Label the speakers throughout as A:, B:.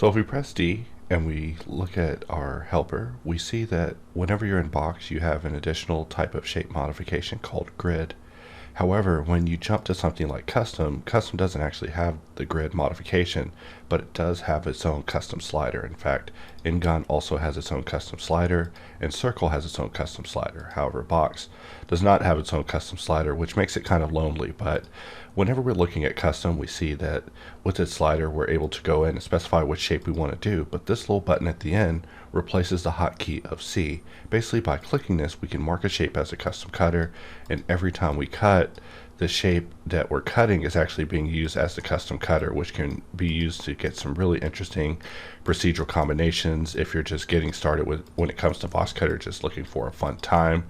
A: So if we press D and we look at our helper, we see that whenever you're in Box, you have an additional type of shape modification called grid. However, when you jump to something like custom, custom doesn't actually have the grid modification, but it does have its own custom slider. In fact, InGun also has its own custom slider, and Circle has its own custom slider. However, Box does not have its own custom slider, which makes it kind of lonely. But whenever we're looking at custom, we see that with its slider, we're able to go in and specify which shape we want to do. But this little button at the end replaces the hotkey of C. Basically, by clicking this, we can mark a shape as a custom cutter, and every time we cut, the shape that we're cutting is actually being used as the custom cutter, which can be used to get some really interesting procedural combinations if you're just getting started with when it comes to Boxcutter, just looking for a fun time.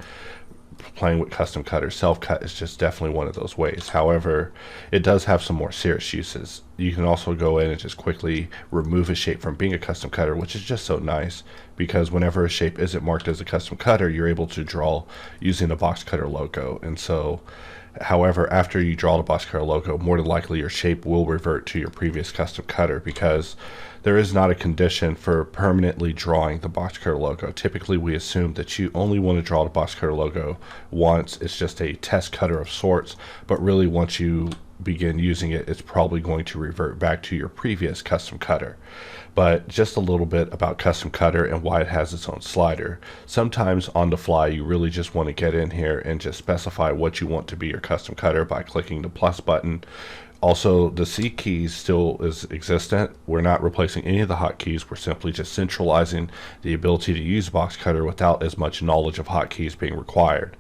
A: Playing with custom cutter, self-cut is just definitely one of those ways. However, it does have some more serious uses. You can also go in and just quickly remove a shape from being a custom cutter, which is just so nice because whenever a shape isn't marked as a custom cutter, you're able to draw using the Boxcutter logo. And so, however, after you draw the Boxcutter logo, more than likely your shape will revert to your previous custom cutter because there is not a condition for permanently drawing the Boxcutter logo. Typically, we assume that you only want to draw the Boxcutter logo once. It's just a test cutter of sorts, but really once you begin using it, it's probably going to revert back to your previous custom cutter. But just a little bit about custom cutter and why it has its own slider. Sometimes on the fly, you really just want to get in here and just specify what you want to be your custom cutter by clicking the plus button. Also, the C keys still is existent. We're not replacing any of the hotkeys. We're simply just centralizing the ability to use Boxcutter without as much knowledge of hotkeys being required.